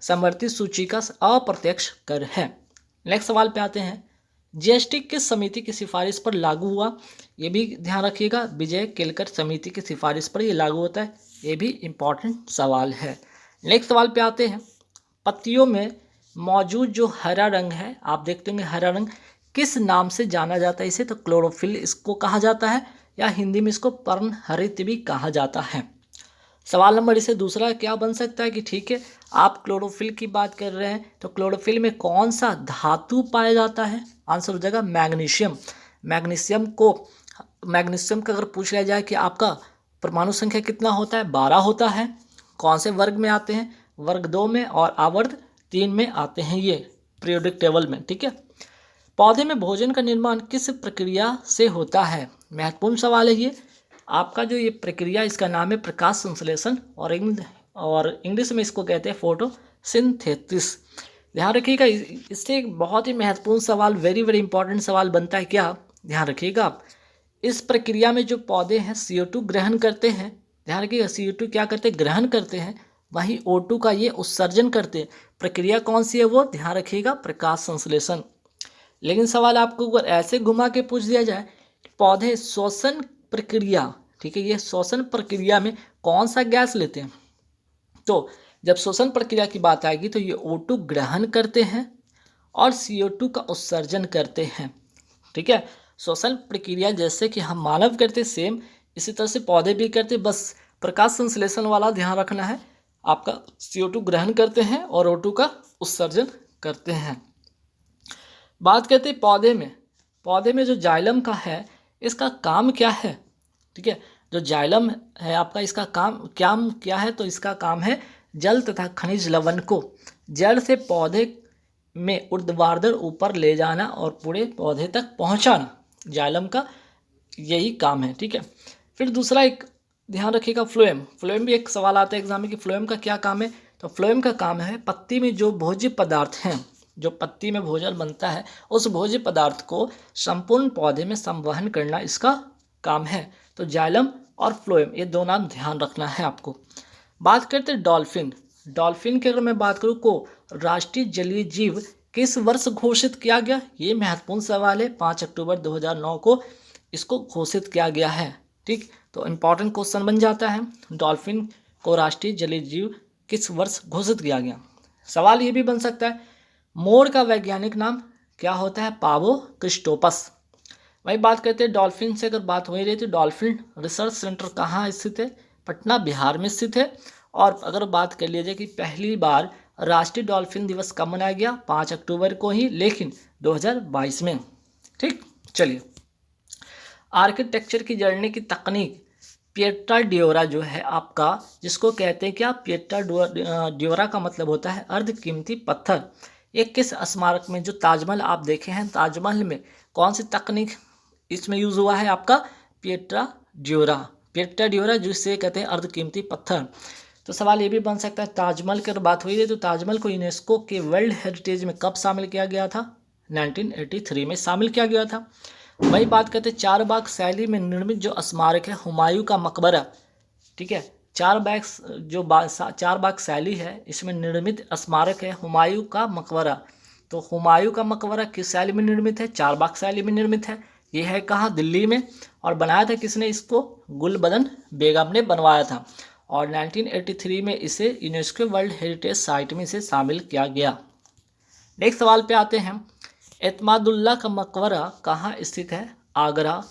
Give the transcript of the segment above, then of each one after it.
समवर्ती सूची का अप्रत्यक्ष कर है। नेक्स्ट सवाल पे आते हैं, जीएसटी किस समिति की सिफारिश पर लागू हुआ? ये भी ध्यान रखिएगा, विजय केलकर समिति की सिफारिश पर ये लागू होता है। ये भी इम्पॉर्टेंट सवाल है। नेक्स्ट सवाल पे आते हैं, पत्तियों में मौजूद जो हरा रंग है, आप देखते होंगे हरा रंग, किस नाम से जाना जाता है इसे? तो क्लोरोफिल इसको कहा जाता है, या हिंदी में इसको पर्णहरित भी कहा जाता है। सवाल नंबर इसे दूसरा क्या बन सकता है कि ठीक है, आप क्लोरोफिल की बात कर रहे हैं तो क्लोरोफिल में कौन सा धातु पाया जाता है? आंसर हो जाएगा मैग्नीशियम। मैग्नीशियम का अगर पूछ लिया जाए कि आपका परमाणु संख्या कितना होता है, 12 होता है। कौन से वर्ग में आते हैं? वर्ग 2 में, और आवर्त 3 में आते हैं ये पीरियोडिक टेबल में। ठीक है, पौधे में भोजन का निर्माण किस प्रक्रिया से होता है? महत्वपूर्ण सवाल है ये। आपका जो ये प्रक्रिया, इसका नाम है प्रकाश संश्लेषण, और इंग्लिश में इसको कहते हैं फोटोसिंथेसिस। ध्यान रखिएगा, इससे एक बहुत ही महत्वपूर्ण सवाल, वेरी वेरी इंपॉर्टेंट सवाल बनता है। क्या ध्यान रखिएगा आप, इस प्रक्रिया में जो पौधे हैं CO2 ग्रहण करते हैं। ध्यान रखिएगा, CO2 क्या करते हैं? ग्रहण करते हैं। वहीं O2 का ये उत्सर्जन करते हैं। प्रक्रिया कौन सी है वो? ध्यान रखिएगा, प्रकाश संश्लेषण। लेकिन सवाल आपको अगर ऐसे घुमा के पूछ दिया जाए, पौधे श्वसन प्रक्रिया, ठीक है, ये श्वसन प्रक्रिया में कौन सा गैस लेते हैं? तो जब श्वसन प्रक्रिया की बात आएगी तो ये O2 ग्रहण करते हैं और CO2 का उत्सर्जन करते हैं। ठीक है, श्वसन प्रक्रिया जैसे कि हम मानव करते सेम, इसी तरह से पौधे भी करते, बस प्रकाश संश्लेषण वाला ध्यान रखना है। आपका CO2 ग्रहण करते हैं और O2 का उत्सर्जन करते हैं। बात करते हैं पौधे में जो जाइलम का है, इसका काम क्या है? ठीक है, जो जाइलम है आपका, इसका काम क्या है? तो इसका काम है जल तथा खनिज लवण को जड़ से पौधे में ऊर्ध्वाधर ऊपर ले जाना और पूरे पौधे तक पहुंचाना। जाइलम का यही काम है। ठीक है, फिर दूसरा एक ध्यान रखिएगा, फ्लोएम भी एक सवाल आता है एग्जाम में कि फ्लोएम का क्या काम है? तो फ्लोएम का काम है पत्ती में जो भोज्य पदार्थ हैं, जो पत्ती में भोजन बनता है, उस भोज्य पदार्थ को संपूर्ण पौधे में संवहन करना इसका काम है। तो जाइलम और फ्लोएम, ये दो नाम ध्यान रखना है आपको। बात करते हैं डॉल्फिन की अगर मैं बात करूँ को राष्ट्रीय जलीय जीव किस वर्ष घोषित किया गया? ये महत्वपूर्ण सवाल है। 5 अक्टूबर 2009 को इसको घोषित किया गया है। ठीक, तो इम्पॉर्टेंट क्वेश्चन बन जाता है, डॉल्फिन को राष्ट्रीय जलीय जीव किस वर्ष घोषित किया गया। सवाल ये भी बन सकता है, मोर का वैज्ञानिक नाम क्या होता है? पावो क्रिस्टोपस। वही बात करते हैं डॉल्फिन से अगर बात हो ही रही तो डॉल्फिन रिसर्च सेंटर कहाँ स्थित है? पटना, बिहार में स्थित है। और अगर बात कर लीजिए कि पहली बार राष्ट्रीय डॉल्फिन दिवस कब मनाया गया? 5 अक्टूबर को ही, लेकिन 2022 में। ठीक, चलिए, आर्किटेक्चर की जड़ने की तकनीक पिएट्रा ड्योरा जो है आपका, जिसको कहते हैं क्या? पिएट्रा ड्योरा का मतलब होता है अर्धकीमती पत्थर। एक किस स्मारक में, जो ताजमहल आप देखे हैं, ताजमहल में कौन सी तकनीक इसमें यूज हुआ है? आपका पिएट्रा ड्योरा जिसे कहते हैं अर्धकीमती पत्थर। तो सवाल ये भी बन सकता है, ताजमहल की बात हुई है तो ताजमहल को यूनेस्को के वर्ल्ड हेरिटेज में कब शामिल किया गया था? 1983 में शामिल किया गया था। वही बात करते हैं चारबाग शैली में निर्मित जो स्मारक है हुमायूं का मकबरा। ठीक है, चारबाग शैली है, इसमें निर्मित स्मारक है हुमायूं का मकबरा। तो हुमायूं का मकबरा किस शैली में निर्मित है? चारबाग शैली में निर्मित है। ये है कहाँ? दिल्ली में। और बनाया था किसने इसको? गुलबदन बेगम ने बनवाया था। और 1983 में इसे यूनेस्को वर्ल्ड हेरिटेज साइट में इसे शामिल किया गया। नेक्स्ट सवाल पे आते हैं, एतमादुल्ला का मकबरा कहाँ स्थित है? आगरा।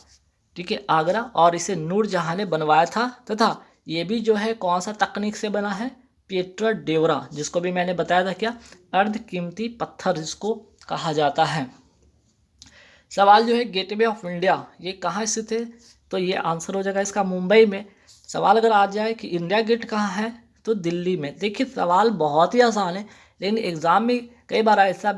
ठीक है, आगरा। और इसे नूरजहां ने बनवाया था, तथा ये भी जो है कौन सा तकनीक से बना है? पिएट्रा ड्योरा, जिसको भी मैंने बताया था क्या? अर्धकीमती पत्थर जिसको कहा जाता है। सवाल जो है गेटवे ऑफ इंडिया, ये कहाँ स्थित है? तो ये आंसर हो जाएगा इसका मुंबई में। सवाल अगर आ जाए कि इंडिया गेट कहाँ है, तो दिल्ली में। देखिए सवाल बहुत ही आसान है, लेकिन एग्ज़ाम में कई बार ऐसा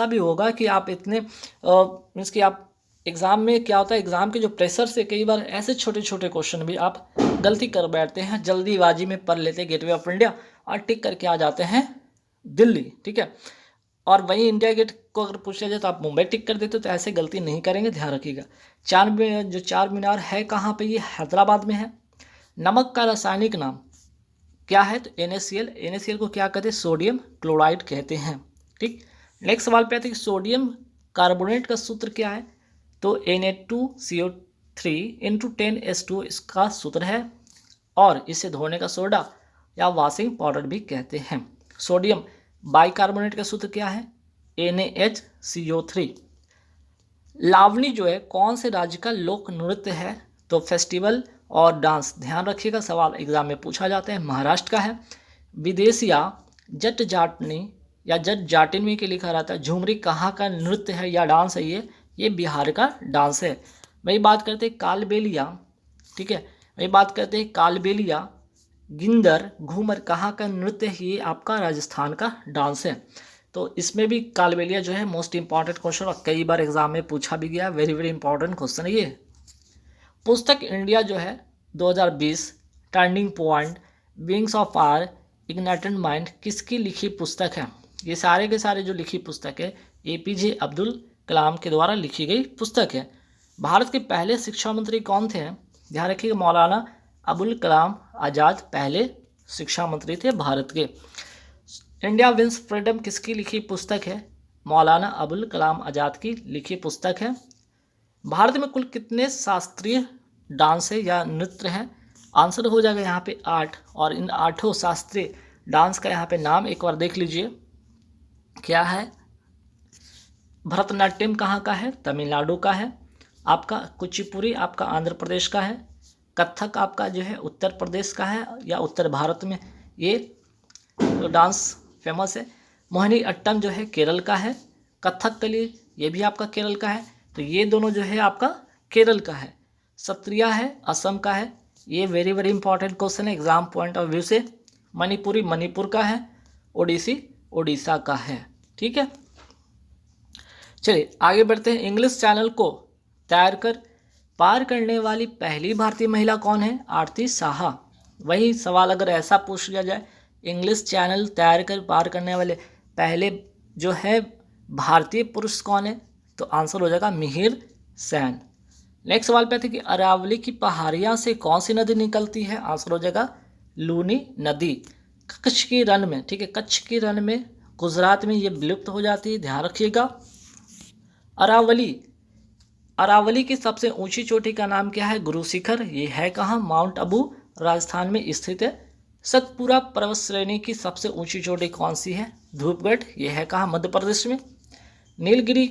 भी होगा कि आप इतने मीन्स कि आप एग्ज़ाम में क्या होता है, एग्ज़ाम के जो प्रेशर से कई बार ऐसे छोटे छोटे क्वेश्चन भी आप गलती कर बैठते हैं, जल्दीबाजी में पढ़ लेते हैं गेटवे ऑफ इंडिया और टिक करके आ जाते हैं दिल्ली। ठीक है, और वहीं इंडिया गेट को अगर पूछा जाए तो आप मुंबई टिक कर देते, तो ऐसे गलती नहीं करेंगे, ध्यान रखिएगा। चार मीनार है कहाँ पे? ये हैदराबाद में है। नमक का रासायनिक नाम क्या है, तो NaCl, NaCl को क्या कहते हैं, सोडियम क्लोराइड कहते हैं। ठीक, नेक्स्ट सवाल पे आते हैं कि सोडियम कार्बोनेट का सूत्र क्या है, तो Na2CO3 इंटू 10H2 इसका सूत्र है, और इसे धोने का सोडा या वॉशिंग पाउडर भी कहते हैं। सोडियम बाइकार्बोनेट का सूत्र क्या है, NaHCO3। लावनी जो है कौन से राज्य का लोक नृत्य है, तो फेस्टिवल और डांस, ध्यान रखिएगा सवाल एग्जाम में पूछा जाता है, महाराष्ट्र का है। विदेशिया जट जाटनी या जट जाटिनवी के लिखा रहता है, झुमरी कहाँ का नृत्य है या डांस है, ये बिहार का डांस है। वही बात करते हैं कालबेलिया, ठीक है, वही बात करते हैं कालबेलिया गिंदर घूमर कहाँ का नृत्य है, ये आपका राजस्थान का डांस है। तो इसमें भी कालबेलिया जो है मोस्ट इंपॉर्टेंट क्वेश्चन, और कई बार एग्जाम में पूछा भी गया, वेरी वेरी इंपॉर्टेंट क्वेश्चन है ये। पुस्तक इंडिया जो है 2020 turning point wings of fire ignited mind किसकी लिखी पुस्तक है, ये सारे के सारे जो लिखी पुस्तक है APJ अब्दुल कलाम के द्वारा लिखी गई पुस्तक है। भारत के पहले शिक्षा मंत्री कौन थे, ध्यान रखिएगा, मौलाना अबुल कलाम आज़ाद पहले शिक्षा मंत्री थे भारत के। इंडिया विंस फ्रीडम किसकी लिखी पुस्तक है, मौलाना अबुल कलाम आज़ाद की लिखी पुस्तक है। भारत में कुल कितने शास्त्रीय डांस है या नृत्य है, आंसर हो जाएगा यहाँ पे 8, और इन 8 शास्त्रीय डांस का यहाँ पे नाम एक बार देख लीजिए, क्या है, भरतनाट्यम कहाँ का है, तमिलनाडु का है। आपका कुचिपुड़ी आपका आंध्र प्रदेश का है। कथक आपका जो है उत्तर प्रदेश का है या उत्तर भारत में ये तो डांस फेमस है। मोहिनी अट्टम जो है केरल का है। कथकली ये भी आपका केरल का है, तो ये दोनों जो है आपका केरल का है। सत्रिया है असम का है, ये वेरी वेरी इंपॉर्टेंट क्वेश्चन है एग्जाम पॉइंट ऑफ व्यू से। मणिपुरी मणिपुर का है, ओडिसी उड़ीसा का है। ठीक है, चलिए आगे बढ़ते हैं। इंग्लिश चैनल को तैर कर पार करने वाली पहली भारतीय महिला कौन है, आरती साहा। वही सवाल अगर ऐसा पूछ लिया जाए, इंग्लिश चैनल तैर कर पार करने वाले पहले जो है भारतीय पुरुष कौन है, तो आंसर हो जाएगा मिहिर सेन। नेक्स्ट सवाल पे आते हैं कि अरावली की पहाड़ियाँ से कौन सी नदी निकलती है, आंसर हो जाएगा लूनी नदी। कच्छ की रण में, ठीक है, कच्छ की रण में गुजरात में ये विलुप्त हो जाती है, ध्यान रखिएगा। अरावली की सबसे ऊंची चोटी का नाम क्या है, गुरु शिखर। ये है कहाँ, माउंट आबू राजस्थान में स्थित है। सतपुरा पर्वत श्रेणी की सबसे ऊंची चोटी कौन सी है, धूपगढ़। ये है कहाँ, मध्य प्रदेश में। नीलगिरी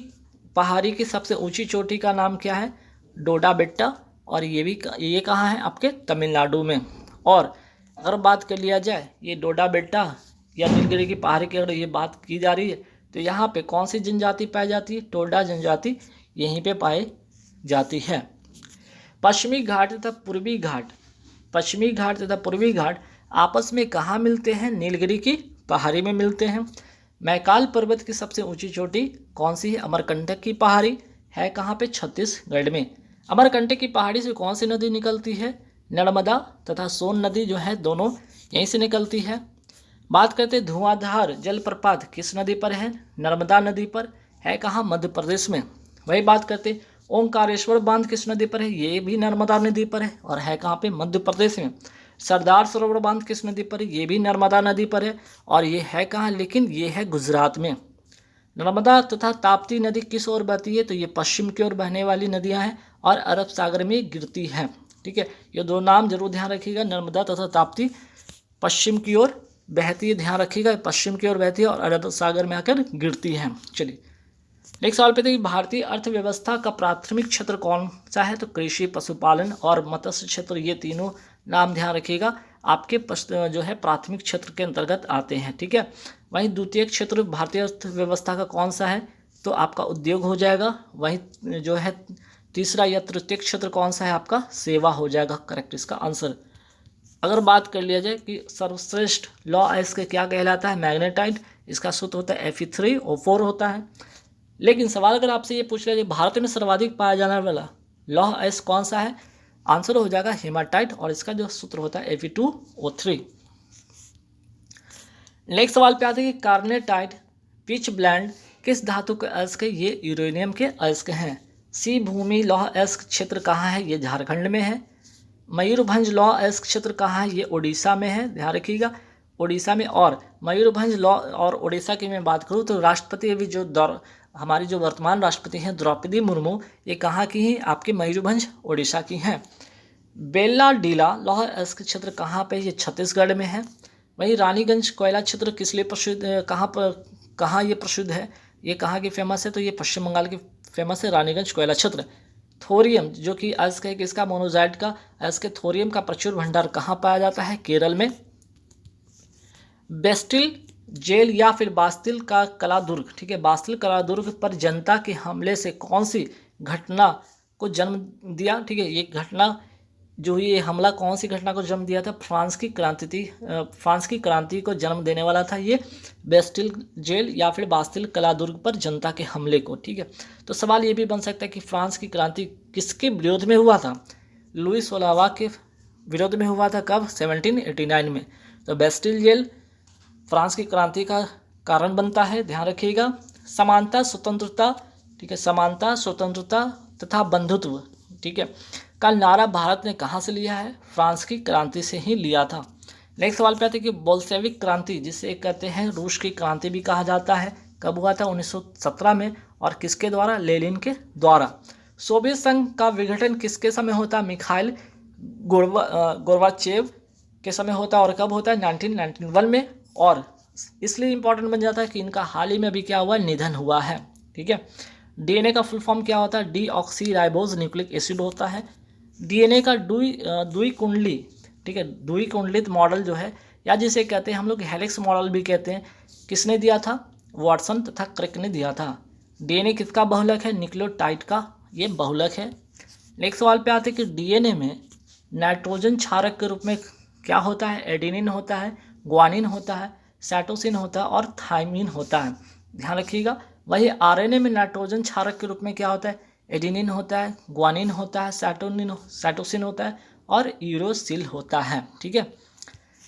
पहाड़ी की सबसे ऊंची चोटी का नाम क्या है, डोडा बेट्टा, और ये कहाँ है, आपके तमिलनाडु में। और अगर बात कर लिया जाए ये डोडा बेट्टा या नीलगिरी की पहाड़ी की अगर ये बात की जा रही है, तो यहाँ पे कौन सी जनजाति पाई जाती है, टोडा जनजाति यहीं पे पाई जाती है। पश्चिमी घाट तथा पूर्वी घाट आपस में कहाँ मिलते हैं, नीलगिरी की पहाड़ी में मिलते हैं। मैकाल पर्वत की सबसे ऊंची चोटी कौन सी है, अमरकंटक की पहाड़ी, है कहाँ पे, छत्तीसगढ़ में। अमरकंटक की पहाड़ी से कौन सी नदी निकलती है, नर्मदा तथा सोन नदी जो है दोनों यहीं से निकलती है। बात करते हैं धुआंधार जलप्रपात किस नदी पर है, नर्मदा नदी पर, है कहाँ, मध्य प्रदेश में। वही बात करते हैं ओंकारेश्वर बांध किस नदी पर है, ये भी नर्मदा नदी पर है और है कहाँ पे, मध्य प्रदेश में। सरदार सरोवर बांध किस नदी पर है, ये भी नर्मदा नदी पर है और ये है कहाँ, लेकिन ये है गुजरात में। नर्मदा तथा ताप्ती नदी किस ओर बहती है, तो ये पश्चिम की ओर बहने वाली नदियाँ हैं और अरब सागर में गिरती हैं। ठीक है, ये दो नाम जरूर ध्यान रखिएगा, नर्मदा तथा ताप्ती पश्चिम की ओर बहती है, ध्यान रखिएगा, पश्चिम की ओर बहती है और अरब सागर में आकर गिरती है। चलिए नेक्स्ट सवाल पे देखिए, भारतीय अर्थव्यवस्था का प्राथमिक क्षेत्र कौन सा है, तो कृषि, पशुपालन और मत्स्य क्षेत्र, ये तीनों नाम ध्यान रखिएगा आपके जो है प्राथमिक क्षेत्र के अंतर्गत आते हैं। ठीक है, वहीं द्वितीय क्षेत्र भारतीय अर्थव्यवस्था का कौन सा है, तो आपका उद्योग हो जाएगा। वहीं जो है तीसरा या तृतीय क्षेत्र कौन सा है, आपका सेवा हो जाएगा करेक्ट इसका आंसर। अगर बात कर लिया जाए कि सर्वश्रेष्ठ लौह अयस्क क्या कहलाता है, मैग्नेटाइट, इसका सूत्र होता है Fe3O4 होता है। लेकिन सवाल अगर आपसे ये पूछ लिया जाए भारत में सर्वाधिक पाया जाने वाला लौह अयस्क कौन सा है, आंसर हो जाएगा हेमाटाइट और इसका जो सूत्र होता है Fe2O3। नेक्स्ट सवाल पे आते हैं कि कार्नेटाइट पिच ब्लेंड किस धातु के अयस्क है, ये यूरेनियम के अयस्क हैं। सी भूमि लौह अयस्क क्षेत्र कहाँ है, ये झारखंड में है। मयूरभंज लॉ अयस्क क्षेत्र कहाँ है? ये उड़ीसा में है, ध्यान रखिएगा, उड़ीसा में। और मयूरभंज लॉ और उड़ीसा की मैं बात करूँ तो राष्ट्रपति अभी जो हमारी जो वर्तमान राष्ट्रपति हैं द्रौपदी मुर्मू, ये कहाँ की हैं? आपके मयूरभंज उड़ीसा की हैं। बेल्ला डीला लौह अयस्क क्षेत्र कहाँ पे? ये छत्तीसगढ़ में है। वहीं रानीगंज कोयला क्षेत्र किस लिए प्रसिद्ध, कहाँ ये प्रसिद्ध है? ये कहाँ की फेमस है? तो ये पश्चिम बंगाल की फेमस है रानीगंज कोयला क्षेत्र। थोरियम जो कि अयस्क है किसका? मोनोजाइट का अयस्क। थोरियम का प्रचुर भंडार कहाँ पाया जाता है? केरल में। बेस्टिल जेल या फिर बास्तिल का कला दुर्ग, ठीक है, बास्तिल कला दुर्ग पर जनता के हमले से कौन सी घटना को जन्म दिया? ठीक है, ये घटना जो ये हमला कौन सी घटना को जन्म दिया था? फ्रांस की क्रांति थी, फ्रांस की क्रांति को जन्म देने वाला था ये बेस्टिल जेल या फिर बास्तिल कला दुर्ग पर जनता के हमले को, ठीक है। तो सवाल ये भी बन सकता है कि फ्रांस की क्रांति किसके विरोध में हुआ था? लुई 16वां के विरोध में हुआ था। कब? 1789 में। तो बेस्टिल जेल फ्रांस की क्रांति का कारण बनता है, ध्यान रखिएगा। समानता स्वतंत्रता, ठीक है, समानता स्वतंत्रता तथा बंधुत्व, ठीक है, का नारा भारत ने कहाँ से लिया है? फ्रांस की क्रांति से ही लिया था। नेक्स्ट सवाल पे आते हैं कि बोल्शेविक क्रांति जिसे कहते हैं रूस की क्रांति भी कहा जाता है, कब हुआ था? 1917 में। और किसके द्वारा? लेनिन के द्वारा। सोवियत संघ का विघटन किसके समय होता? मिखाइल गोर्बाचेव के समय होता है। और कब होता है? 1991 में। और इसलिए इंपॉर्टेंट बन जाता है कि इनका हाल ही में भी क्या हुआ? निधन हुआ है, ठीक है। डीएनए का फुल फॉर्म क्या होता है? डीऑक्सीराइबोज न्यूक्लिक एसिड होता है। डीएनए का द्विकुंडली, ठीक है, द्विकुंडलित मॉडल जो है, या जिसे कहते हैं हम लोग हेलिक्स मॉडल भी कहते हैं, किसने दिया था? वाटसन तथा क्रिक ने दिया था। डीएनए किसका बहुलक है? न्यूक्लियोटाइड का ये बहुलक है। नेक्स्ट सवाल पे आते हैं कि डीएनए में नाइट्रोजन क्षारक के रूप में क्या होता है? एडेनिन होता है, ग्वानिन होता है, साइटोसिन होता है और थाइमिन होता है, ध्यान रखिएगा। वही आरएनए में नाइट्रोजन क्षारक के रूप में क्या होता है? एडेनिन होता है, ग्वानिन होता है, साइटोसिन होता है और यूरोसिल होता है, ठीक है।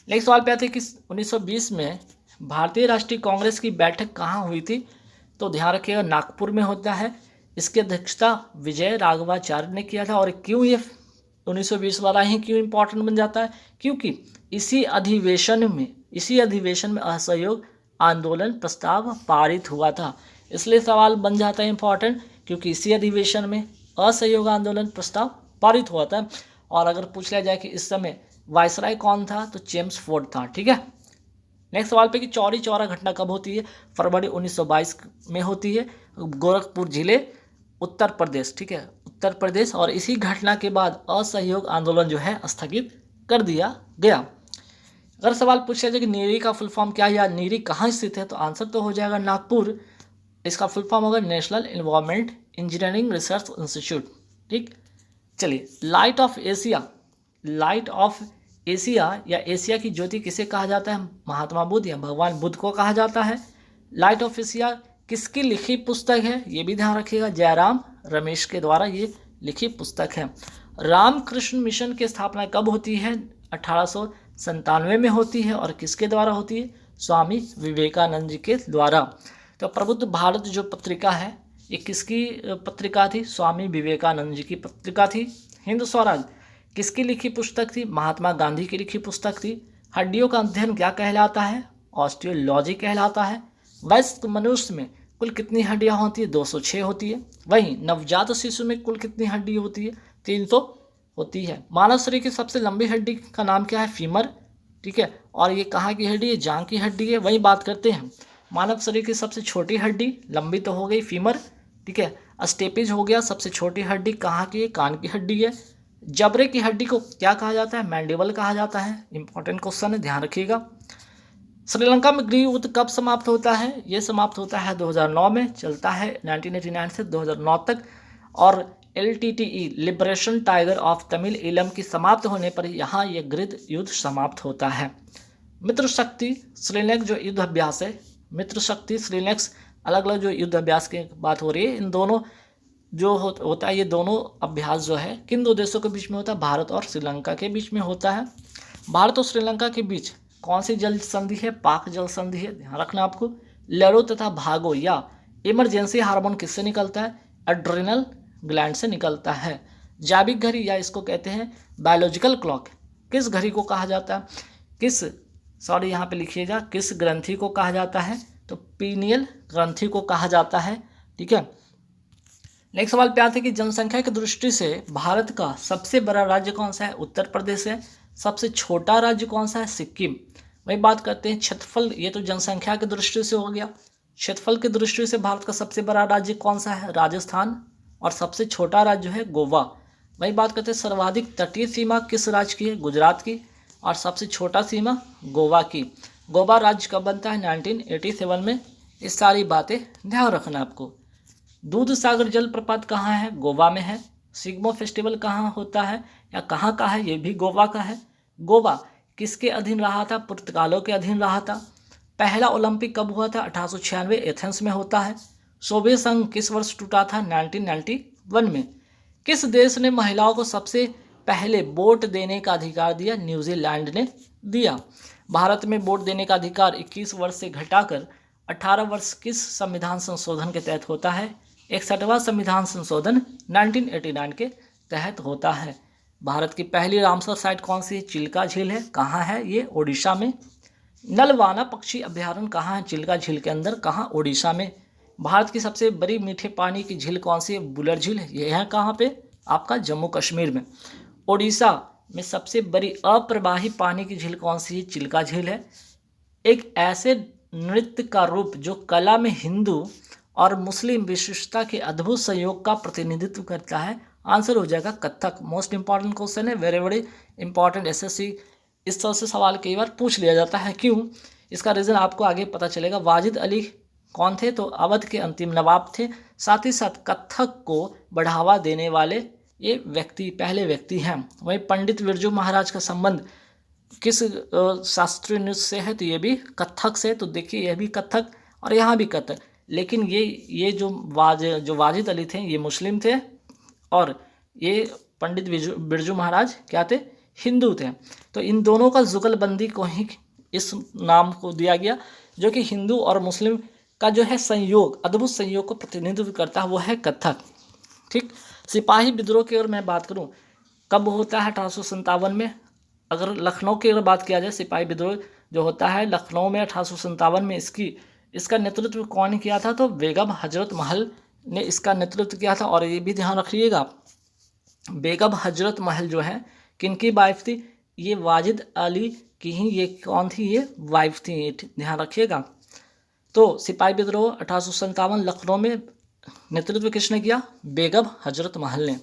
नेक्स्ट सवाल पे आते हैं कि 1920 में भारतीय राष्ट्रीय कांग्रेस की बैठक कहाँ हुई थी? तो ध्यान रखिएगा, नागपुर में होता है। इसकी अध्यक्षता विजय राघवाचार्य ने किया था। और क्यों ये 1920 वाला ही क्यों इंपॉर्टेंट बन जाता है? क्योंकि इसी अधिवेशन में असहयोग आंदोलन प्रस्ताव पारित हुआ था, इसलिए सवाल बन जाता है इंपॉर्टेंट, क्योंकि इसी अधिवेशन में असहयोग आंदोलन प्रस्ताव पारित हुआ था। और अगर पूछ लिया जाए कि इस समय वायसराय कौन था, तो जेम्स फोर्ड था, ठीक है। नेक्स्ट सवाल पे कि चौरी चौरा घटना कब होती है? फरवरी 1922 में होती है, गोरखपुर जिले, उत्तर प्रदेश, ठीक है, उत्तर प्रदेश। और इसी घटना के बाद असहयोग आंदोलन जो है स्थगित कर दिया गया। अगर सवाल पूछा जाए कि नीरी का फुल फॉर्म क्या है या नीरी कहाँ स्थित है, तो आंसर तो हो जाएगा नागपुर। इसका फुल फॉर्म होगा national environment engineering research institute, ठीक। चलिए, लाइट ऑफ एशिया या एशिया की ज्योति किसे कहा जाता है? महात्मा बुद्ध या भगवान बुद्ध को कहा जाता है। लाइट ऑफ एशिया किसकी लिखी पुस्तक है? ये भी ध्यान रखिएगा, जयराम रमेश के द्वारा ये लिखी पुस्तक है। रामकृष्ण मिशन की स्थापना कब होती है? 1897 में होती है। और किसके द्वारा होती है? स्वामी विवेकानंद जी के द्वारा। तो प्रबुद्ध भारत जो पत्रिका है, ये किसकी पत्रिका थी? स्वामी विवेकानंद जी की पत्रिका थी। हिंद स्वराज किसकी लिखी पुस्तक थी? महात्मा गांधी की लिखी पुस्तक थी। हड्डियों का अध्ययन क्या कहलाता है? ऑस्टियोलॉजी कहलाता है। वयस्क मनुष्य में कुल कितनी हड्डियां होती है? 206 होती है। वहीं नवजात शिशु में कुल कितनी हड्डी होती है? 300 होती है। मानव शरीर की सबसे लंबी हड्डी का नाम क्या है? फीमर, ठीक है। और ये कहाँ की हड्डी है? जांघ की हड्डी है। वहीं बात करते हैं मानव शरीर की सबसे छोटी हड्डी, लंबी तो हो गई फीमर, ठीक है। स्टेपिज हो गया, सबसे छोटी हड्डी कहाँ की है? कान की हड्डी है। जबड़े की हड्डी को क्या कहा जाता है? मैंडिबल कहा जाता है। इंपॉर्टेंट क्वेश्चन है, ध्यान रखिएगा। श्रीलंका में गृह युद्ध कब समाप्त होता है? ये समाप्त होता है 2009 में, चलता है 1989 से 2009 तक। और LTTE liberation tiger of Tamil इलम की समाप्त होने पर यहाँ ये गृह युद्ध समाप्त होता है। मित्र शक्ति श्रीलंका जो युद्ध अभ्यास है, मित्र शक्ति श्रीलंका अलग अलग जो युद्ध अभ्यास की बात हो रही है, इन दोनों जो होता है, ये दोनों अभ्यास जो है किन दो देशों के बीच में होता है? भारत और श्रीलंका के बीच में होता है। भारत और श्रीलंका के बीच कौन सी जल संधि है? पाक जल संधि है, ध्यान रखना आपको। लड़ो तथा भागो या इमरजेंसी हार्मोन किससे निकलता है? एड्रिनल ग्लैंड से निकलता है। जैविक घड़ी या इसको कहते हैं बायोलॉजिकल क्लॉक किस घड़ी को कहा जाता है, यहाँ पे लिखिएगा किस ग्रंथि को कहा जाता है, तो पीनियल ग्रंथि को कहा जाता है। ठीक है। नेक्स्ट सवाल पे आते हैं कि जनसंख्या की दृष्टि से भारत का सबसे बड़ा राज्य कौन सा है, उत्तर प्रदेश है। सबसे छोटा राज्य कौन सा है, सिक्किम। वही बात करते हैं क्षेत्रफल, ये तो जनसंख्या की दृष्टि से हो गया। क्षेत्रफल की दृष्टि से भारत का सबसे बड़ा राज्य कौन सा है, राजस्थान। और सबसे छोटा राज्य है गोवा। वही बात करते हैं सर्वाधिक तटीय सीमा किस राज्य की है, गुजरात की। और सबसे छोटा सीमा गोवा की। गोवा राज्य कब बनता है, 1987 में। इस सारी बातें ध्यान रखना आपको। दूध सागर जलप्रपात कहाँ है, गोवा में है। सिग्मो फेस्टिवल कहाँ होता है या कहाँ का है, ये भी गोवा का है। गोवा किसके अधीन रहा था, पुर्तगालों के अधीन रहा था। पहला ओलंपिक कब हुआ था, 1896 एथेंस में होता है। सोवियत संघ किस वर्ष टूटा था, 1991 में। किस देश ने महिलाओं को सबसे पहले वोट देने का अधिकार दिया, न्यूजीलैंड ने दिया। भारत में वोट देने का अधिकार 21 वर्ष से घटाकर 18 वर्ष किस संविधान संशोधन के तहत होता है, 61वां संविधान संशोधन 1989 के तहत होता है। भारत की पहली रामसर साइट कौन सी है, चिल्का झील है। कहाँ है ये, ओडिशा में। नलवाना पक्षी अभ्यारण्य कहाँ है, चिल्का झील के अंदर। कहाँ, ओडिशा में। भारत की सबसे बड़ी मीठे पानी की झील कौन सी है, बुलर झील है। ये है कहाँ पे, आपका जम्मू कश्मीर में। ओडिशा में सबसे बड़ी अप्रवाही पानी की झील कौन सी है, चिल्का झील है। एक ऐसे नृत्य का रूप जो कला में हिंदू और मुस्लिम विशिष्टता के अद्भुत संयोग का प्रतिनिधित्व करता है, आंसर हो जाएगा कथक। मोस्ट इंपॉर्टेंट क्वेश्चन है, वेरी इंपॉर्टेंट। एसएससी इस तरह से सवाल कई बार पूछ लिया जाता है, क्यों, इसका रीज़न आपको आगे पता चलेगा। वाजिद अली कौन थे, तो अवध के अंतिम नवाब थे। साथ ही साथ कथक को बढ़ावा देने वाले ये व्यक्ति पहले व्यक्ति हैं। वहीं पंडित बिरजू महाराज का संबंध किस शास्त्रीय नृत्य से है, तो ये भी कथक से। तो देखिए यह भी कथक और यहाँ भी कथक। लेकिन ये जो वाजिद अली थे ये मुस्लिम थे और ये पंडित बिरजू महाराज क्या थे, हिंदू थे। तो इन दोनों का जुगलबंदी को ही इस नाम को दिया गया, जो कि हिंदू और मुस्लिम का जो है संयोग, अद्भुत संयोग को प्रतिनिधित्व करता है, वो है कथक। ठीक। सिपाही विद्रोह की अगर मैं बात करूं कब होता है, 1857 में। अगर लखनऊ की अगर बात किया जाए, सिपाही विद्रोह जो होता है लखनऊ में 1857 में, इसका नेतृत्व कौन किया था, तो बेगम हजरत महल ने इसका नेतृत्व किया था। और ये भी ध्यान रखिएगा, बेगम हजरत महल जो है किनकी वाइफ थी, ये वाजिद अली की ही ये कौन थी, ये वाइफ थी, ये ध्यान रखिएगा। तो सिपाही विद्रोह 1857 लखनऊ में नेतृत्व किसने किया, बेगम हजरत महल ने।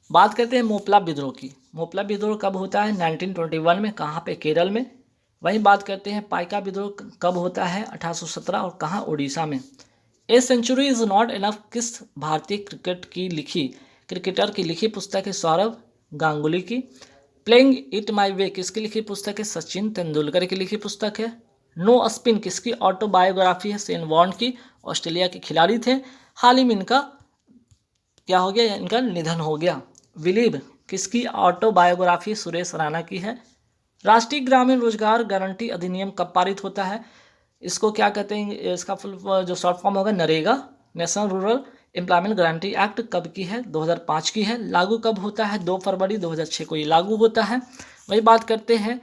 बात करते हैं मोपला विद्रोह की। मोपला विद्रोह कब होता है, 1921 में। कहाँ पे, केरल में। वहीं बात करते हैं पाइका विद्रोह कब होता है, 1817 और कहाँ, उड़ीसा में। A century is not enough किस भारतीय क्रिकेटर की लिखी पुस्तक है, सौरव गांगुली की। प्लेइंग इट माई वे किसकी लिखी पुस्तक है, सचिन तेंदुलकर की लिखी पुस्तक है। नो स्पिन किसकी ऑटोबायोग्राफी है, शेन वॉर्न की, ऑस्ट्रेलिया के खिलाड़ी थे। हाल ही में इनका क्या हो गया, इनका निधन हो गया। विलीव किसकी ऑटोबायोग्राफी, सुरेश राणा की है। राष्ट्रीय ग्रामीण रोजगार गारंटी अधिनियम कब पारित होता है, इसको क्या कहते हैं, इसका फुल जो शॉर्ट फॉर्म होगा NREGA, national rural employment guarantee act कब की है, 2005 की है। लागू कब होता है, 2 फरवरी 2006 को ये लागू होता है। वही बात करते हैं,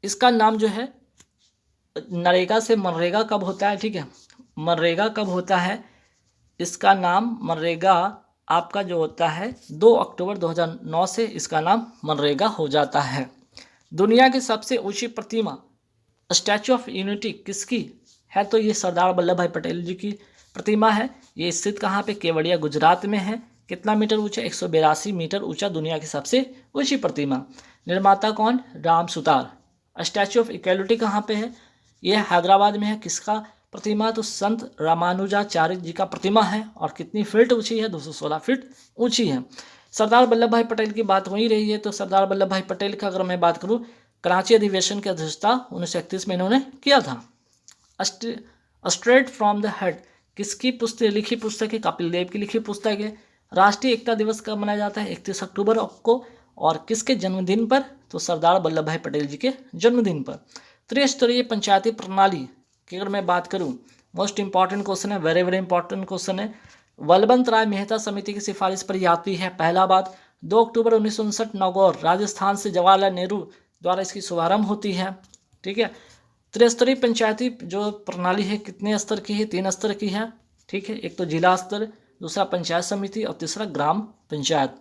इसका नाम जो है नरेगा से मनरेगा कब होता है, ठीक है, मनरेगा कब होता है, इसका नाम मनरेगा आपका जो होता है 2 अक्टूबर 2009 से इसका नाम मनरेगा हो जाता है। दुनिया की सबसे ऊंची प्रतिमा स्टैचू ऑफ यूनिटी किसकी है, तो ये सरदार वल्लभ भाई पटेल जी की प्रतिमा है। ये स्थित कहाँ पे, केवड़िया गुजरात में है। कितना मीटर ऊंचा, 182 मीटर ऊंचा, दुनिया की सबसे ऊंची प्रतिमा। निर्माता कौन, Ram Sutar. Statue of equality कहाँ पे है, ये हैदराबाद में है। किसका प्रतिमा, तो संत रामानुजाचार्य जी का प्रतिमा है। और कितनी फीट ऊंची है, 216 फीट ऊंची है। सरदार वल्लभ भाई पटेल की बात हो ही रही है, तो सरदार वल्लभ भाई पटेल का अगर मैं बात करूं, कराची अधिवेशन की अध्यक्षता 1931 में इन्होंने किया था। स्ट्रेट फ्रॉम द हेड किसकी लिखी पुस्तक है, कपिल देव की लिखी पुस्तक है। राष्ट्रीय एकता दिवस कब मनाया जाता है, 31 अक्टूबर को। और किसके जन्मदिन पर, तो सरदार वल्लभ भाई पटेल जी के जन्मदिन पर। त्रिस्तरीय पंचायती प्रणाली की अगर मैं बात करूं, मोस्ट इंपॉर्टेंट क्वेश्चन है, वेरी इंपॉर्टेंट क्वेश्चन है। बलवंत राय मेहता समिति की सिफारिश पर ये आती है। पहला बात, 2 अक्टूबर 1959 नागौर राजस्थान से जवाहरलाल नेहरू द्वारा इसकी शुभारंभ होती है। ठीक है। त्रिस्तरीय पंचायती जो प्रणाली है कितने स्तर की है? 3 स्तर की है। ठीक है, एक तो जिला स्तर, दूसरा पंचायत समिति और तीसरा ग्राम पंचायत।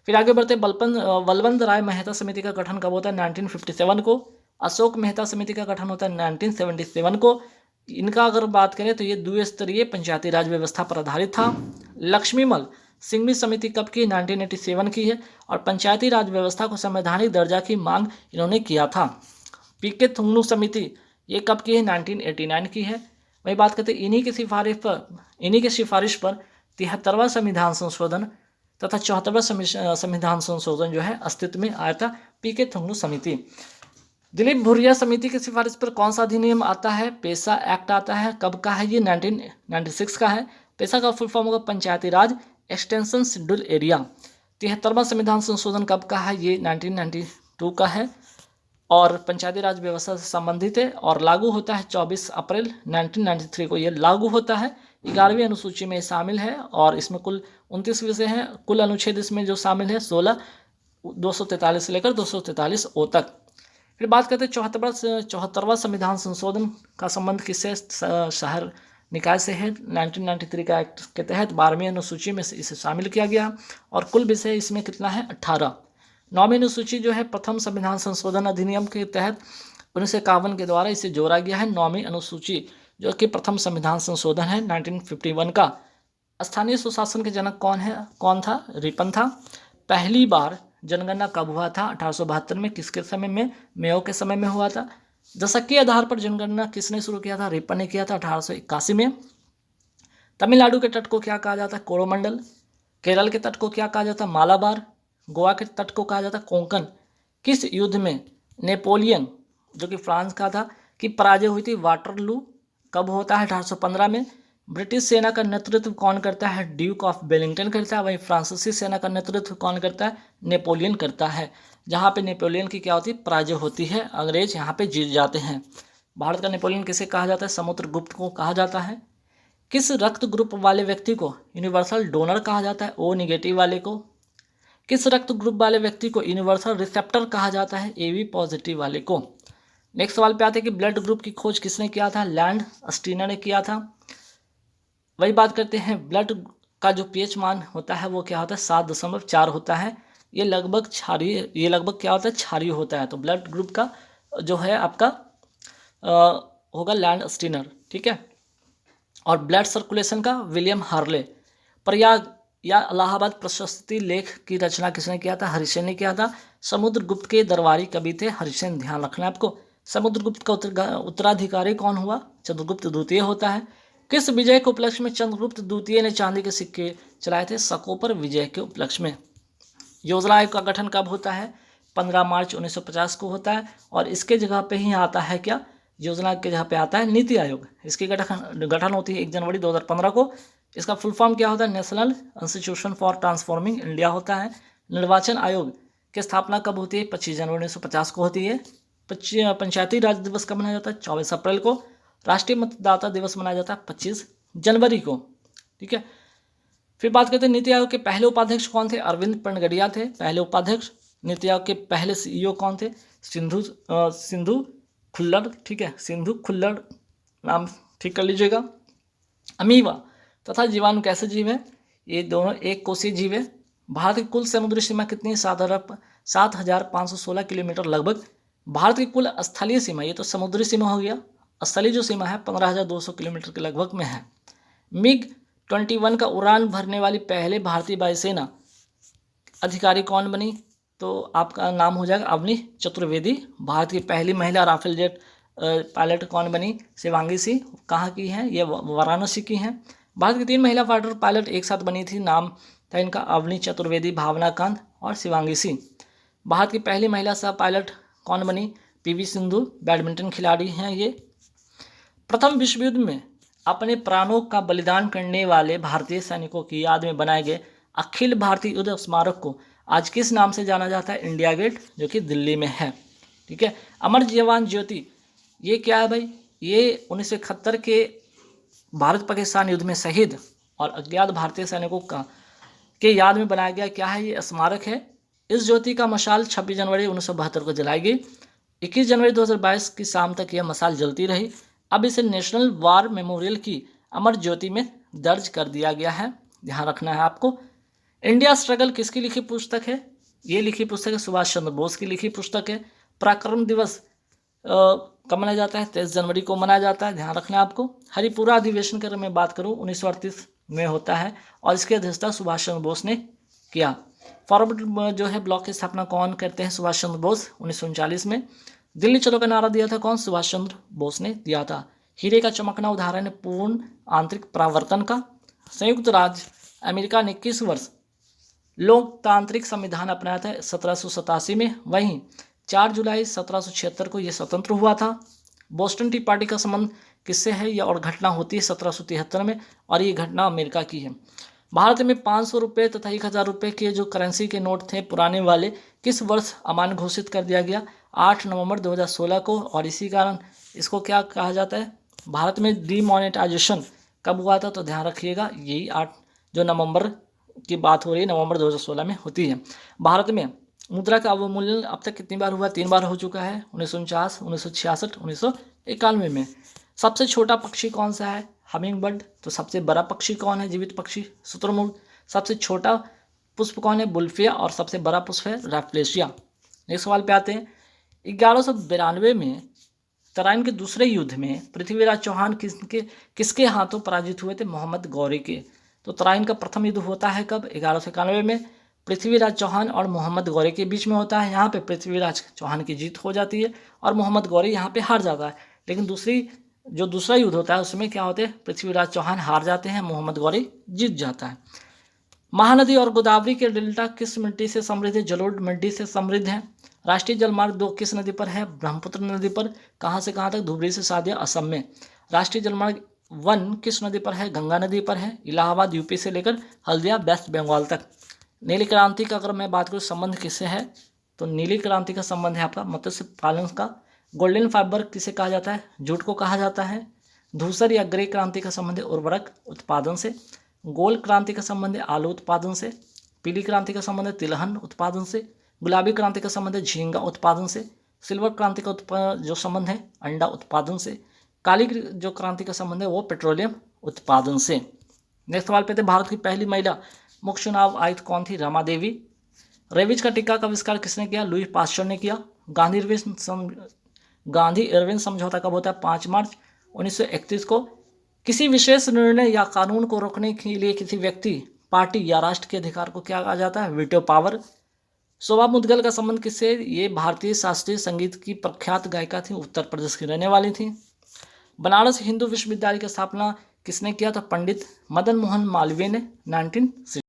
फिर आगे बढ़ते, बलवंत राय मेहता समिति का गठन कब होता है? 1957 को। अशोक मेहता समिति का गठन होता है 1977 को। इनका अगर बात करें तो ये द्विस्तरीय पंचायती राज व्यवस्था पर आधारित था। लक्ष्मीमल सिंघवी समिति कब की? 1987 की है और पंचायती राज व्यवस्था को संवैधानिक दर्जा की मांग इन्होंने किया था। पीके थुंगनु समिति ये कब की है? 1989 की है। वही बात करते इन्हीं की सिफारिश पर 73वां संविधान संशोधन तथा 74वां संविधान संशोधन जो है अस्तित्व में आया था, पीके थुंगनु समिति। दिलीप भुरिया समिति की सिफारिश पर कौन सा अधिनियम आता है? पेसा एक्ट आता है। कब का है ये? 1996 का है। पेसा का फुल फॉर्म होगा पंचायती राज एक्सटेंशन शेड्यूल एरिया। 73वां संविधान संशोधन कब का है? ये 1992 का है और पंचायती राज व्यवस्था से संबंधित है और लागू होता है 24 अप्रैल 1993 को ये लागू होता है। 11वीं अनुसूची में शामिल है और इसमें कुल 29 विषय हैं। कुल अनुच्छेद इसमें जो शामिल है 16, 243 से लेकर 243 ओ तक। फिर बात करते हैं 74वां संविधान संशोधन का संबंध किससे? शहर निकाय से है। 1993 का एक्ट के तहत 12वीं अनुसूची में इसे शामिल किया गया और कुल विषय इसमें कितना है? 18। 9वीं अनुसूची जो है प्रथम संविधान संशोधन अधिनियम के तहत 1951 के द्वारा इसे जोड़ा गया है। 9वीं अनुसूची जो कि प्रथम संविधान संशोधन है 1951 का। स्थानीय सुशासन के जनक कौन था? रिपन था। पहली बार जनगणना कब हुआ था? 1872 में। किसके समय में? मेयो के समय में हुआ था। दशक के आधार पर जनगणना किसने शुरू किया था? रिपन ने किया था 1881 में। तमिलनाडु के तट को क्या कहा जाता है? कोरोमंडल। केरल के तट को क्या कहा जाता है? मालाबार। गोवा के तट को कहा जाता है कोंकण। किस युद्ध में नेपोलियन जो कि फ्रांस का था की पराजय हुई थी? वाटरलू। कब होता है? 1815 में। ब्रिटिश सेना का नेतृत्व कौन करता है? ड्यूक ऑफ वेलिंगटन करता है। वहीं फ्रांसीसी सेना का नेतृत्व कौन करता है? नेपोलियन करता है। जहाँ पे नेपोलियन की क्या होती है? पराजय होती है, अंग्रेज यहाँ पे जीत जाते हैं। भारत का नेपोलियन किसे कहा जाता है? समुद्रगुप्त को कहा जाता है। किस रक्त ग्रुप वाले व्यक्ति को यूनिवर्सल डोनर कहा जाता है? ओ निगेटिव वाले को। किस रक्त ग्रुप वाले व्यक्ति को यूनिवर्सल रिसेप्टर कहा जाता है? एबी पॉजिटिव वाले को। नेक्स्ट सवाल पे आते हैं कि ब्लड ग्रुप की खोज किसने किया था? लैंड स्टीनर ने किया था। वही बात करते हैं ब्लड का जो पीएच मान होता है वो क्या होता है? 7.4 होता है। ये लगभग क्या होता है? क्षारीय होता है। तो ब्लड ग्रुप का जो है आपका होगा लैंड स्टीनर। ठीक है। और ब्लड सर्कुलेशन का विलियम हार्ले। प्रयाग या इलाहाबाद प्रशस्ति लेख की रचना किसने किया था? हरिसेन ने किया था। समुद्रगुप्त के दरबारी कवि थे हरिसेन, ध्यान रखना है आपको। समुद्रगुप्त का उत्तराधिकारी कौन हुआ? चंद्रगुप्त द्वितीय होता है। किस विजय के उपलक्ष्य में चंद्रगुप्त द्वितीय ने चांदी के सिक्के चलाए थे? शकों पर विजय के उपलक्ष्य में। योजना आयोग का गठन कब होता है? 15 मार्च 1950 को होता है और इसके जगह पे ही आता है क्या? योजना के जगह पे आता है नीति आयोग। इसकी गठन होती है 1 जनवरी 2015 को। इसका फुल फॉर्म क्या होता है? National institution for transforming India होता है। निर्वाचन आयोग की स्थापना कब होती है? 25 जनवरी 1950 को होती है। पंचायती राज दिवस कब मनाया जाता है? 24 अप्रैल को। राष्ट्रीय मतदाता दिवस मनाया जाता है 25 जनवरी को। ठीक है। फिर बात करते हैं नीति आयोग के पहले उपाध्यक्ष कौन थे? अरविंद पनगड़िया थे पहले उपाध्यक्ष। नीति आयोग के पहले सीईओ कौन थे? सिंधु खुल्लर। ठीक है, सिंधु खुल्लर नाम ठीक कर लीजिएगा। अमीबा तथा जीवाणु कैसे जीव है? ये दोनों एक कोशीय जीव है। भारत की कुल समुद्री सीमा कितनी है? 7,516 किलोमीटर लगभग। भारत की कुल स्थलीय सीमा, ये तो समुद्री सीमा हो गया, स्थलीय जो सीमा है 15,200 किलोमीटर के लगभग में है। मिग 21 का उड़ान भरने वाली पहले भारतीय वायुसेना अधिकारी कौन बनी? तो आपका नाम हो जाएगा अवनी चतुर्वेदी। भारत की पहली महिला राफेल जेट पायलट कौन बनी? शिवांगी सिंह। कहाँ की हैं? ये वाराणसी की हैं। भारत की 3 महिला फाइटर पायलट एक साथ बनी थी, नाम था इनका अवनी चतुर्वेदी, भावना कांत और शिवांगी सिंह। भारत की पहली महिला सह पायलट कौन बनी? पीवी सिंधु, बैडमिंटन खिलाड़ी हैं ये। प्रथम विश्व युद्ध में अपने प्राणों का बलिदान करने वाले भारतीय सैनिकों की याद में बनाए गए अखिल भारतीय युद्ध स्मारक को आज किस नाम से जाना जाता है? इंडिया गेट, जो कि दिल्ली में है। ठीक है। अमर जवान ज्योति ये क्या है भाई? ये 1971 के भारत पाकिस्तान युद्ध में शहीद और अज्ञात भारतीय सैनिकों का के याद में बनाया गया क्या है, ये स्मारक है। इस ज्योति का मशाल 26 जनवरी 1972 को जलाई गई। 21 जनवरी 2022 की शाम तक यह मशाल जलती रही। अब इसे नेशनल वार मेमोरियल की अमर ज्योति में दर्ज कर दिया गया है, ध्यान रखना है आपको। इंडिया स्ट्रगल किसकी लिखी पुस्तक है, ये लिखी पुस्तक है सुभाष चंद्र बोस की लिखी पुस्तक है। पराक्रम दिवस कब मनाया जाता है, 23 जनवरी को मनाया जाता है, ध्यान रखना है आपको। हरिपुरा अधिवेशन की अगर मैं बात करूँ 1938 में होता है और इसकी अध्यक्षता सुभाष चंद्र बोस ने किया। फॉरवर्ड जो है ब्लॉक की स्थापना कौन करते हैं, सुभाष चंद्र बोस 1939 में। दिल्ली चलो का नारा दिया था कौन, सुभाष चंद्र बोस ने दिया था। हीरे का चमकना उदाहरण है पूर्ण आंतरिक परावर्तन का। संयुक्त राज्य अमेरिका ने किस वर्ष लोकतांत्रिक संविधान अपनाया था, 1787 में। वहीं 4 जुलाई 1776 को यह स्वतंत्र हुआ था। बोस्टन टी पार्टी का संबंध किससे है, यह और घटना होती है 1773 में और ये घटना अमेरिका की है। भारत में 500 रुपये तथा 1000 रुपये के जो करेंसी के नोट थे पुराने वाले, किस वर्ष अमान्य घोषित कर दिया गया, 8 नवंबर 2016 को। और इसी कारण इसको क्या कहा जाता है, भारत में डीमोनेटाइजेशन कब हुआ था, तो ध्यान रखिएगा यही 8 जो नवंबर की बात हो रही है, नवंबर 2016 में होती है। भारत में मुद्रा का अवमूल्यन अब तक कितनी बार हुआ, 3 बार हो चुका है, 1949, 1966, 1991 में। सबसे छोटा पक्षी कौन सा है, हमिंग बर्ड। तो सबसे बड़ा पक्षी कौन है, जीवित पक्षी, शुतुरमुर्ग। सबसे छोटा पुष्प कौन है, बुल्फिया। और सबसे बड़ा पुष्प है रैप्लेशिया। नेक्स्ट सवाल पे आते हैं। 1192 में तराइन के दूसरे युद्ध में पृथ्वीराज चौहान किसके हाथों पराजित हुए थे, मोहम्मद गौरी के। तो तराइन का प्रथम युद्ध होता है कब, 1191 में। पृथ्वीराज चौहान और मोहम्मद गौरी के बीच में होता है। यहाँ पे पृथ्वीराज चौहान की जीत हो जाती है और मोहम्मद गौरी यहाँ पे हार जाता है। लेकिन दूसरा युद्ध होता है उसमें क्या होते हैं, पृथ्वीराज चौहान हार जाते हैं, मोहम्मद गौरी जीत जाता है। महानदी और गोदावरी के डेल्टा किस मिट्टी से समृद्ध है, जलोढ़ मिट्टी से समृद्ध है। राष्ट्रीय जलमार्ग 2 किस नदी पर है, ब्रह्मपुत्र नदी पर। कहाँ से कहाँ तक, धुबरी से सादिया असम में। राष्ट्रीय जलमार्ग 1 किस नदी पर है, गंगा नदी पर है। इलाहाबाद यूपी से लेकर हल्दिया वेस्ट बंगाल तक। नीली क्रांति का अगर मैं बात करूँ संबंध किससे है, तो नीली क्रांति का संबंध है आपका मत्स्य पालन का। गोल्डन फाइबर किसे कहा जाता है, जूट को कहा जाता है। धूसर या ग्रे क्रांति का संबंध है उर्वरक उत्पादन से। गोल क्रांति का संबंध है आलू उत्पादन से। पीली क्रांति का संबंध है तिलहन उत्पादन से। गुलाबी क्रांति का संबंध है झींगा उत्पादन से। सिल्वर क्रांति का जो संबंध है अंडा उत्पादन से। काली जो क्रांति का संबंध है वो पेट्रोलियम उत्पादन से। नेक्स्ट सवाल पे थे, भारत की पहली महिला मुख्य चुनाव आयुक्त कौन थी, रमा देवी। रेविज का टीका का आविष्कार किसने किया, लुई पास्चर ने किया। गांधी इरविन समझौता कब होता है, 5 मार्च 1931 को। किसी विशेष निर्णय या कानून को रोकने के लिए किसी व्यक्ति, पार्टी या राष्ट्र के अधिकार को क्या कहा जाता है, वीटो पावर। शोभा मुद्गल का संबंध किससे, ये भारतीय शास्त्रीय संगीत की प्रख्यात गायिका थी, उत्तर प्रदेश की रहने वाली थी। बनारस हिंदू विश्वविद्यालय की स्थापना किसने किया था, पंडित मदन मोहन मालवीय ने 1960।